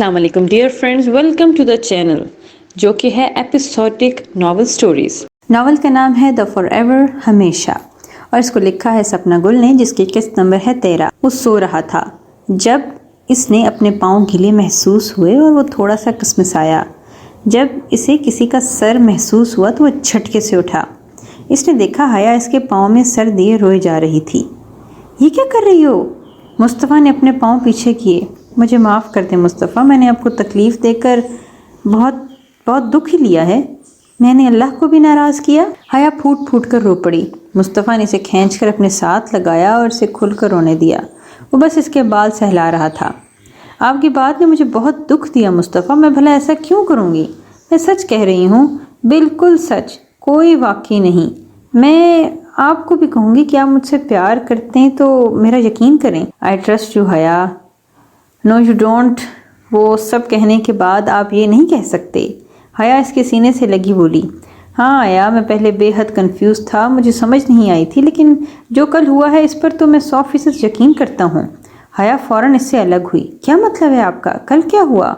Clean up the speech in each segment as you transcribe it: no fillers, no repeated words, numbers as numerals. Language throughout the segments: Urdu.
السلام علیکم dear friends, welcome to the channel جو کہ ہے ایپیسوڈک ناول سٹوریز۔ ناول کا نام ہے دا فار ایور، ہمیشہ، اور اس کو لکھا ہے سپنا گل نے، جس کی قسط نمبر ہے 13۔ وہ سو رہا تھا جب اس نے اپنے پاؤں گیلے محسوس ہوئے اور وہ تھوڑا سا کسمسایا۔ جب اسے کسی کا سر محسوس ہوا تو وہ جھٹکے سے اٹھا۔ اس نے دیکھا حیا اس کے پاؤں میں سر دیے روئے جا رہی تھی۔ یہ کیا کر رہی ہو؟ مصطفیٰ نے اپنے پاؤں پیچھے کیے۔ مجھے معاف کر دیں مصطفیٰ، میں نے آپ کو تکلیف دے کر بہت دکھ ہی لیا ہے۔ میں نے اللہ کو بھی ناراض کیا۔ حیا پھوٹ پھوٹ کر رو پڑی۔ مصطفیٰ نے اسے کھینچ کر اپنے ساتھ لگایا اور اسے کھل کر رونے دیا۔ وہ بس اس کے بال سہلا رہا تھا۔ آپ کی بات نے مجھے بہت دکھ دیا مصطفیٰ، میں بھلا ایسا کیوں کروں گی؟ میں سچ کہہ رہی ہوں، بالکل سچ، کوئی واقعی نہیں۔ میں آپ کو بھی کہوں گی کہ آپ مجھ سے پیار کرتے ہیں تو میرا یقین کریں۔ آئی ٹرسٹ یو حیا۔ نو یو ڈونٹ۔ وہ سب کہنے کے بعد آپ یہ نہیں کہہ سکتے۔ حیا اس کے سینے سے لگی بولی۔ ہاں حیا، میں پہلے بے حد کنفیوز تھا، مجھے سمجھ نہیں آئی تھی، لیکن جو کل ہوا ہے اس پر تو میں 100% یقین کرتا ہوں۔ حیا فوراً اس سے الگ ہوئی۔ کیا مطلب ہے آپ کا؟ کل کیا ہوا؟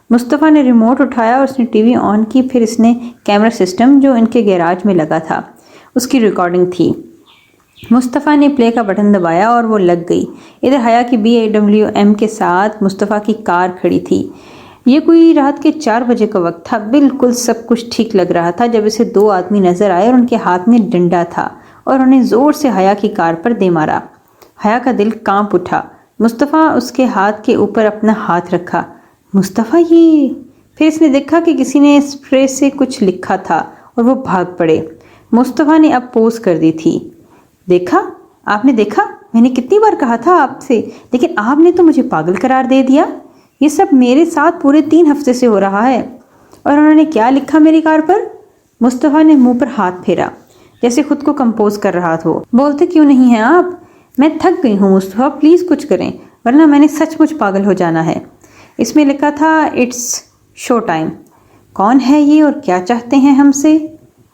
مصطفیٰ نے ریموٹ اٹھایا اور اس نے ٹی وی آن کی، پھر اس نے کیمرہ سسٹم جو ان کے گیراج میں لگا تھا اس کی ریکارڈنگ تھی۔ مصطفیٰ نے پلے کا بٹن دبایا اور وہ لگ گئی۔ ادھر حیا کی BMW کے ساتھ مصطفیٰ کی کار کھڑی تھی۔ یہ کوئی رات کے 4 بجے کا وقت تھا۔ بالکل سب کچھ ٹھیک لگ رہا تھا جب اسے 2 آدمی نظر آئے اور ان کے ہاتھ میں ڈنڈا تھا اور انہیں زور سے حیا کی کار پر دے مارا۔ حیا کا دل کانپ اٹھا۔ مصطفیٰ اس کے ہاتھ کے اوپر اپنا ہاتھ رکھا۔ مصطفیٰ یہ… پھر اس نے دیکھا کہ کسی نے اسپرے سے کچھ لکھا تھا اور وہ بھاگ پڑے۔ مصطفیٰ نے اب پوز کر دی تھی۔ دیکھا؟ آپ نے دیکھا؟ میں نے کتنی بار کہا تھا آپ سے، لیکن آپ نے تو مجھے پاگل قرار دے دیا۔ یہ سب میرے ساتھ پورے 3 ہفتے سے ہو رہا ہے۔ اور انہوں نے کیا لکھا میری کار پر؟ مصطفیٰ نے منہ پر ہاتھ پھیرا جیسے خود کو کمپوز کر رہا تھا۔ بولتے کیوں نہیں ہیں آپ؟ میں تھک گئی ہوں مصطفیٰ، پلیز کچھ کریں ورنہ میں نے سچ مچ پاگل ہو جانا ہے۔ اس میں لکھا تھا اٹس شو ٹائم۔ کون ہے یہ اور کیا چاہتے ہیں ہم سے؟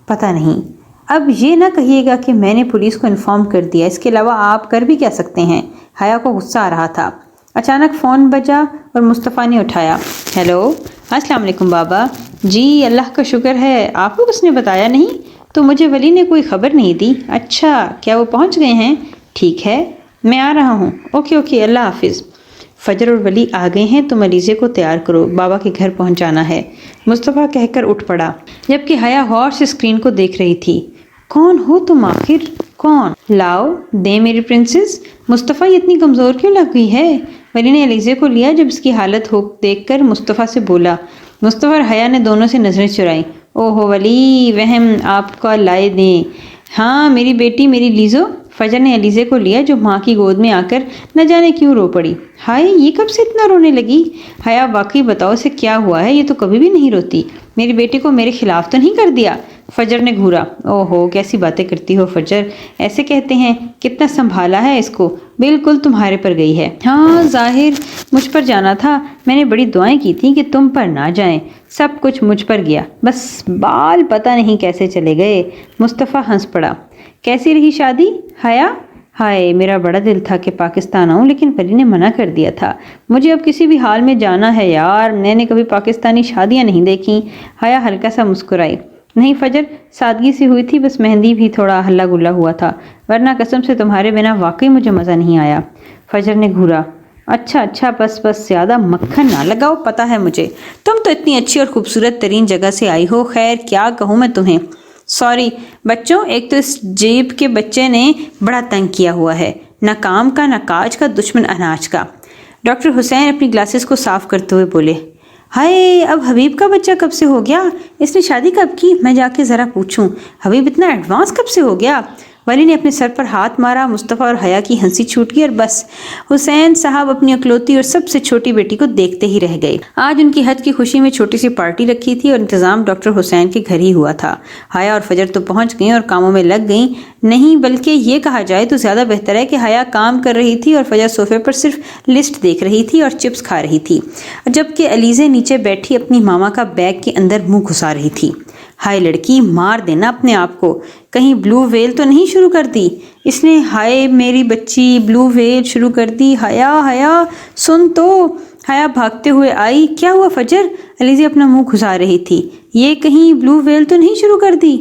پتہ نہیں۔ اب یہ نہ کہیے گا کہ میں نے پولیس کو انفارم کر دیا، اس کے علاوہ آپ کر بھی کیا سکتے ہیں؟ حیا کو غصہ آ رہا تھا۔ اچانک فون بجا اور مصطفیٰ نے اٹھایا۔ ہیلو، السلام علیکم بابا۔ جی اللہ کا شکر ہے، آپ کو کس نے بتایا نہیں؟ تو مجھے ولی نے کوئی خبر نہیں دی۔ اچھا، کیا وہ پہنچ گئے ہیں؟ ٹھیک ہے، میں آ رہا ہوں۔ اوکے، اللہ حافظ۔ فجر اور ولی آ گئے ہیں، تم علیزے کو تیار کرو، بابا کے گھر پہنچانا ہے، مصطفیٰ کہہ کر اٹھ پڑا، جبکہ حیا غور سے اسکرین کو دیکھ رہی تھی۔ کون ہو تم آخر؟ کون؟ لاؤ دے میری پرنسس۔ مصطفیٰ یہ اتنی کمزور کیوں لگ گئی ہے؟ ولی نے علیزے کو لیا جب اس کی حالت ہو دیکھ کر مصطفیٰ سے بولا۔ مصطفیٰ اور حیا نے دونوں سے نظریں چرائیں۔ اوہ ولی، وہم آپ کا لائے دیں۔ ہاں میری بیٹی، میری لیزو۔ فجر نے علیزے کو لیا جو ماں کی گود میں آ کر نہ جانے کیوں رو پڑی۔ ہائے، یہ کب سے اتنا رونے لگی؟ حیا واقعی بتاؤ اسے کیا ہوا ہے؟ یہ تو کبھی بھی نہیں روتی۔ میری بیٹی کو میرے خلاف تو نہیں کر دیا؟ فجر نے گھورا۔ اوہو، کیسی باتیں کرتی ہو فجر، ایسے کہتے ہیں؟ کتنا سنبھالا ہے اس کو، بالکل تمہارے پر گئی ہے۔ ہاں ظاہر مجھ پر جانا تھا، میں نے بڑی دعائیں کی تھیں کہ تم پر نہ جائیں، سب کچھ مجھ پر گیا، بس بال پتہ نہیں کیسے چلے گئے۔ مصطفیٰ ہنس پڑا۔ کیسی رہی شادی حیا؟ ہائے، میرا بڑا دل تھا کہ پاکستان آؤں، لیکن ولی نے منع کر دیا تھا۔ مجھے اب کسی بھی حال میں جانا ہے یار، میں نے کبھی پاکستانی شادیاں نہیں دیکھیں۔ حیا ہلکا سا مسکرائی۔ نہیں فجر، سادگی سے ہوئی تھی، بس مہندی بھی تھوڑا ہلا گلا ہوا تھا، ورنہ قسم سے تمہارے بنا واقعی مجھے مزہ نہیں آیا۔ فجر نے گھورا۔ اچھا، بس زیادہ مکھن نہ لگاؤ، پتہ ہے مجھے، تم تو اتنی اچھی اور خوبصورت ترین جگہ سے آئی ہو۔ خیر کیا کہوں میں تمہیں، سوری بچوں، ایک تو اس جیب کے بچے نے بڑا تنگ کیا ہوا ہے، نہ کام کا نہ کاج کا، دشمن اناج کا۔ ڈاکٹر حسین اپنی گلاسز کو صاف کرتے ہوئے بولے۔ ہائے، اب حبیب کا بچہ کب سے ہو گیا؟ اس نے شادی کب کی؟ میں جا کے ذرا پوچھوں، حبیب اتنا ایڈوانس کب سے ہو گیا؟ ولی نے اپنے سر پر ہاتھ مارا۔ مصطفیٰ اور حیا کی ہنسی چھوٹ گئی اور بس حسین صاحب اپنی اکلوتی اور سب سے چھوٹی بیٹی کو دیکھتے ہی رہ گئے۔ آج ان کی حج کی خوشی میں چھوٹی سی پارٹی رکھی تھی اور انتظام ڈاکٹر حسین کے گھر ہی ہوا تھا۔ حیا اور فجر تو پہنچ گئیں اور کاموں میں لگ گئیں، نہیں بلکہ یہ کہا جائے تو زیادہ بہتر ہے کہ حیا کام کر رہی تھی اور فجر صوفے پر صرف لسٹ دیکھ رہی تھی اور چپس کھا رہی تھی، جبکہ علیزے نیچے بیٹھی اپنی ماما کا بیگ کے اندر منہ گھسا رہی تھی۔ ہائے لڑکی، مار دینا اپنے آپ کو، کہیں بلو ویل تو نہیں شروع کر دی؟ اس نے ہائے میری بچی بلو ویل شروع کر دی۔ حیا سن تو، حیا بھاگتے ہوئے آئی۔ کیا ہوا فجر؟ علیزہ اپنا منہ گھسا رہی تھی۔ یہ کہیں بلو ویل تو نہیں شروع کر دی؟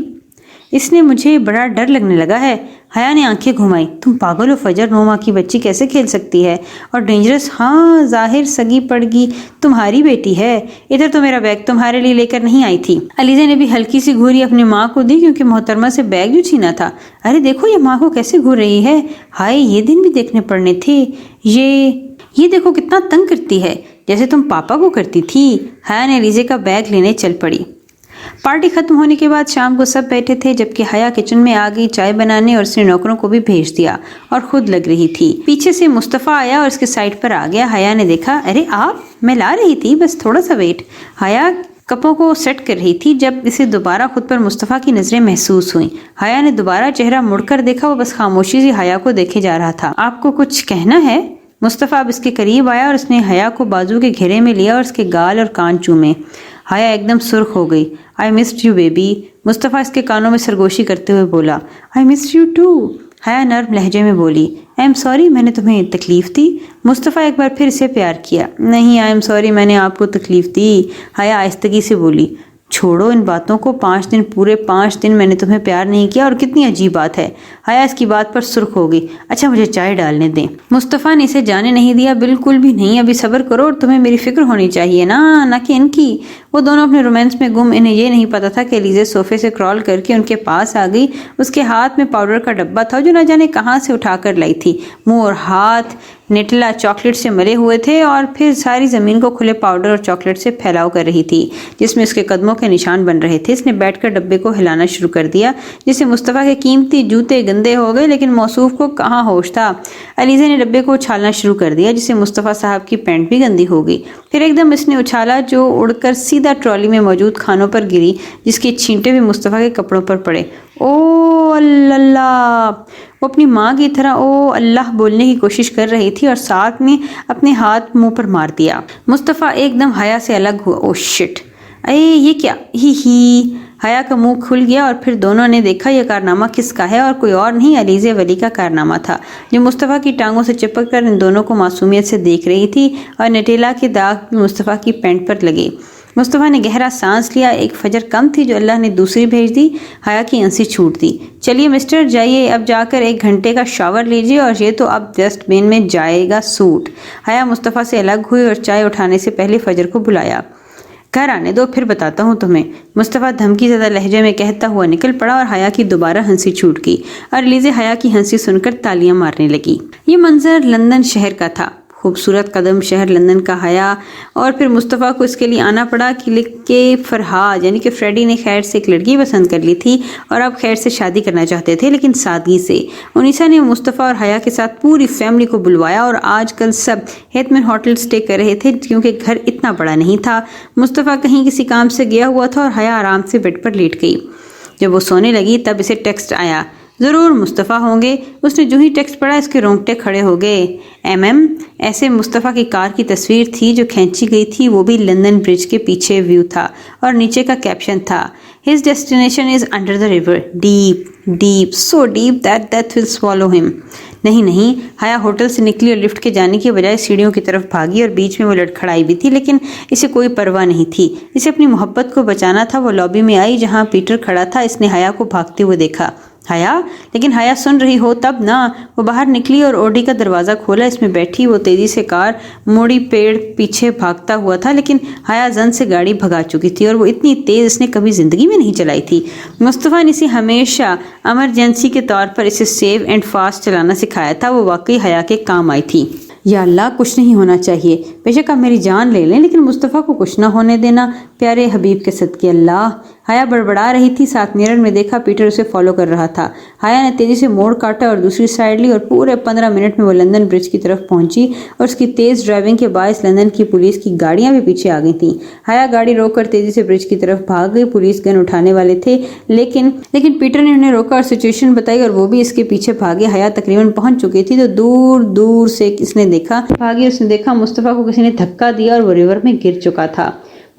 اس نے مجھے بڑا ڈر لگنے لگا ہے۔ حیا نے آنکھیں گھمائی۔ تم پاگل ہو فجر، 9 ماہ کی بچی کیسے کھیل سکتی ہے؟ اور ڈینجرس؟ ہاں ظاہر سگی پڑگی تمہاری بیٹی ہے۔ ادھر تو میرا بیگ تمہارے لیے لے کر نہیں آئی تھی۔ علیزہ نے بھی ہلکی سی گھوری اپنی ماں کو دی کیونکہ محترمہ سے بیگ جو چھینا تھا۔ ارے دیکھو یہ ماں کو کیسے گھور رہی ہے۔ ہائے یہ دن بھی دیکھنے پڑنے تھے۔ یہ دیکھو کتنا تنگ کرتی ہے، جیسے تم پاپا کو کرتی تھی۔ حیا نے علیزہ کا بیگ لینے چل پڑی۔ پارٹی ختم ہونے کے بعد شام کو سب بیٹھے تھے، جبکہ حیا کچن میں آ گئی چائے بنانے اور اس نے نوکروں کو بھی بھیج دیا اور خود لگ رہی تھی۔ پیچھے سے مصطفیٰ آیا اور اس کے سائڈ پر آ گیا۔ حیا نے دیکھا، ارے آپ؟ میں لا رہی تھی، بس تھوڑا سا ویٹ۔ حیا کپوں کو سیٹ کر رہی تھی جب اسے دوبارہ خود پر مصطفیٰ کی نظریں محسوس ہوئیں۔ حیا نے دوبارہ چہرہ مڑ کر دیکھا، وہ بس خاموشی سے حیا کو دیکھے جا رہا تھا۔ آپ کو کچھ کہنا ہے؟ مصطفیٰ اب اس کے قریب آیا اور اس نے حیا کو بازو کے گھیرے میں لیا اور اس کے گال اور کان چومے۔ حیا ایک دم سرخ ہو گئی۔ I missed you baby۔ مصطفیٰ اس کے کانوں میں سرگوشی کرتے ہوئے بولا۔ I missed you too۔ حیا نرم لہجے میں بولی۔ I am sorry میں نے تمہیں تکلیف دی۔ مصطفیٰ ایک بار پھر اسے پیار کیا۔ نہیں I am sorry میں نے آپ کو تکلیف دی۔ حیا آہستگی سے بولی۔ چھوڑو ان باتوں کو، 5 دن پورے 5 دن میں نے تمہیں پیار نہیں کیا، اور کتنی عجیب بات ہے۔ حیا اس کی بات پر سرخ ہو گئی۔ اچھا مجھے چائے ڈالنے دیں۔ مصطفیٰ نے اسے جانے نہیں دیا۔ بالکل بھی نہیں، ابھی صبر کرو، اور تمہیں میری فکر ہونی چاہیے نہ کہ ان کی۔ وہ دونوں اپنے رومانس میں گم۔ انہیں یہ نہیں پتا تھا کہ علیزہ صوفے سے کرال کر کے ان کے پاس آ گئی۔ اس کے ہاتھ میں پاؤڈر کا ڈبہ تھا جو نہ جانے کہاں سے اٹھا کر لائی تھی۔ منہ اور ہاتھ نیٹلا چاکلیٹ سے ملے ہوئے تھے اور پھر ساری زمین کو کھلے پاؤڈر اور چاکلیٹ سے پھیلاؤ کر رہی تھی، جس میں اس کے قدموں کے نشان بن رہے تھے۔ اس نے بیٹھ کر ڈبے کو ہلانا شروع کر دیا، جس سے مصطفیٰ کے قیمتی جوتے گندے ہو گئے، لیکن موصوف کو کہاں ہوش تھا۔ علیزہ نے ڈبے کو اچھالنا شروع کر دیا، جس سے مصطفیٰ صاحب کی پینٹ بھی گندی ہو گئی۔ پھر ایک دم اس نے اچھالا جو اڑ کر سیدھا ٹرالی میں موجود کھانوں پر گری، جس کے چھینٹے بھی مصطفیٰ کے کپڑوں پر پڑے۔ او اللہ! وہ اپنی ماں کی طرح او اللہ بولنے کی کوشش کر رہی تھی اور ساتھ میں اپنے ہاتھ منہ پر مار دیا۔ مصطفیٰ ایک دم حیا سے الگ ہوا۔ او شٹ! اے یہ کیا؟ ہی حیا کا منہ کھل گیا اور پھر دونوں نے دیکھا یہ کارنامہ کس کا ہے، اور کوئی اور نہیں علیزہ ولی کا کارنامہ تھا، جو مصطفیٰ کی ٹانگوں سے چپک کر ان دونوں کو معصومیت سے دیکھ رہی تھی، اور نٹیلا کے داغ بھی مصطفیٰ کی پینٹ پر لگے۔ مصطفیٰ نے گہرا سانس لیا۔ ایک فجر کم تھی جو اللہ نے دوسری بھیج دی۔ حیا کی ہنسی چھوٹ دی۔ چلیے مسٹر، جائیے اب جا کر 1 گھنٹے کا شاور لیجیے، اور یہ تو اب ڈسٹ بین میں جائے گا سوٹ۔ حیا مصطفیٰ سے الگ ہوئی اور چائے اٹھانے سے پہلے فجر کو بلایا۔ گھر آنے دو، پھر بتاتا ہوں تمہیں، مصطفیٰ دھمکی زدہ لہجے میں کہتا ہوا نکل پڑا، اور حیا کی دوبارہ ہنسی چھوٹ گئی، اور علیزہ حیا کی ہنسی سن کر تالیاں مارنے لگی۔ یہ منظر لندن شہر کا تھا، خوبصورت قدم شہر لندن کا حیا، اور پھر مصطفیٰ کو اس کے لیے آنا پڑا کہ فرحاد یعنی کہ فریڈی نے خیر سے ایک لڑکی پسند کر لی تھی اور اب خیر سے شادی کرنا چاہتے تھے، لیکن سادگی سے۔ انیسا نے مصطفیٰ اور حیا کے ساتھ پوری فیملی کو بلوایا، اور آج کل سب ہیتمن ہوٹل سٹے کر رہے تھے کیونکہ گھر اتنا بڑا نہیں تھا۔ مصطفیٰ کہیں کسی کام سے گیا ہوا تھا اور حیا آرام سے بیڈ پر لیٹ گئی۔ جب وہ سونے لگی تب اسے ٹیکسٹ آیا۔ ضرور مصطفیٰ ہوں گے۔ اس نے جو ہی ٹیکسٹ پڑھا اس کے رونگٹے کھڑے ہو گئے۔ ایسے مصطفیٰ کی کار کی تصویر تھی جو کھینچی گئی تھی، وہ بھی لندن برج کے پیچھے ویو تھا، اور نیچے کا کیپشن تھا His destination is under the river, deep, deep, so deep that death will swallow him۔ نہیں، حیا ہوٹل سے نکلی اور لفٹ کے جانے کی بجائے سیڑھیوں کی طرف بھاگی، اور بیچ میں وہ لڑکھڑائی بھی تھی، لیکن اسے کوئی پرواہ نہیں تھی۔ اسے اپنی محبت کو بچانا تھا۔ وہ لابی میں آئی جہاں پیٹر کھڑا تھا۔ اس نے حیا کو بھاگتے ہوئے دیکھا۔ حیا؟ لیکن حیا سن رہی ہو تب نہ۔ وہ باہر نکلی اور اوڈی کا دروازہ کھولا۔ اس میں بیٹھی وہ تیزی سے کار موڑی پیڑ پیچھے بھاگتا ہوا تھا، لیکن حیا زن سے گاڑی بھگا چکی تھی، اور وہ اتنی تیز اس نے کبھی زندگی میں نہیں چلائی تھی۔ مصطفیٰ نے اسے ہمیشہ ایمرجنسی کے طور پر اسے سیو اینڈ فاسٹ چلانا سکھایا تھا۔ وہ واقعی حیا کے کام آئی تھی۔ یا اللہ، کچھ نہیں ہونا چاہیے، بے شک آپ میری جان لے لیں، لیکن مصطفیٰ کو کچھ نہ ہونے دینا، پیارے حبیب کے صدقے اللہ۔ حیا بڑبڑا رہی تھی۔ ساتھ میرر میں دیکھا پیٹر اسے فالو کر رہا تھا۔ حیا نے تیزی سے موڑ کاٹا اور دوسری سائیڈ لی، اور پورے 15 منٹ میں وہ لندن برج کی طرف پہنچی، اور اس کی تیز ڈرائیونگ کے باعث لندن کی پولیس کی گاڑیاں بھی پیچھے آ گئی تھیں۔ حیا گاڑی روک کر تیزی سے برج کی طرف بھاگ گئی۔ پولیس گن اٹھانے والے تھے، لیکن پیٹر نے انہیں روکا اور سچویشن بتائی، اور وہ بھی اس کے پیچھے بھاگے۔ حیا تقریباً پہنچ چکی تھی تو دور سے اس نے دیکھا مصطفیٰ کو کسی نے دھکا دیا اور وہ ریور میں گر چکا تھا۔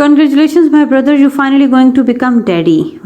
Congratulations my brother, you finally going to become daddy।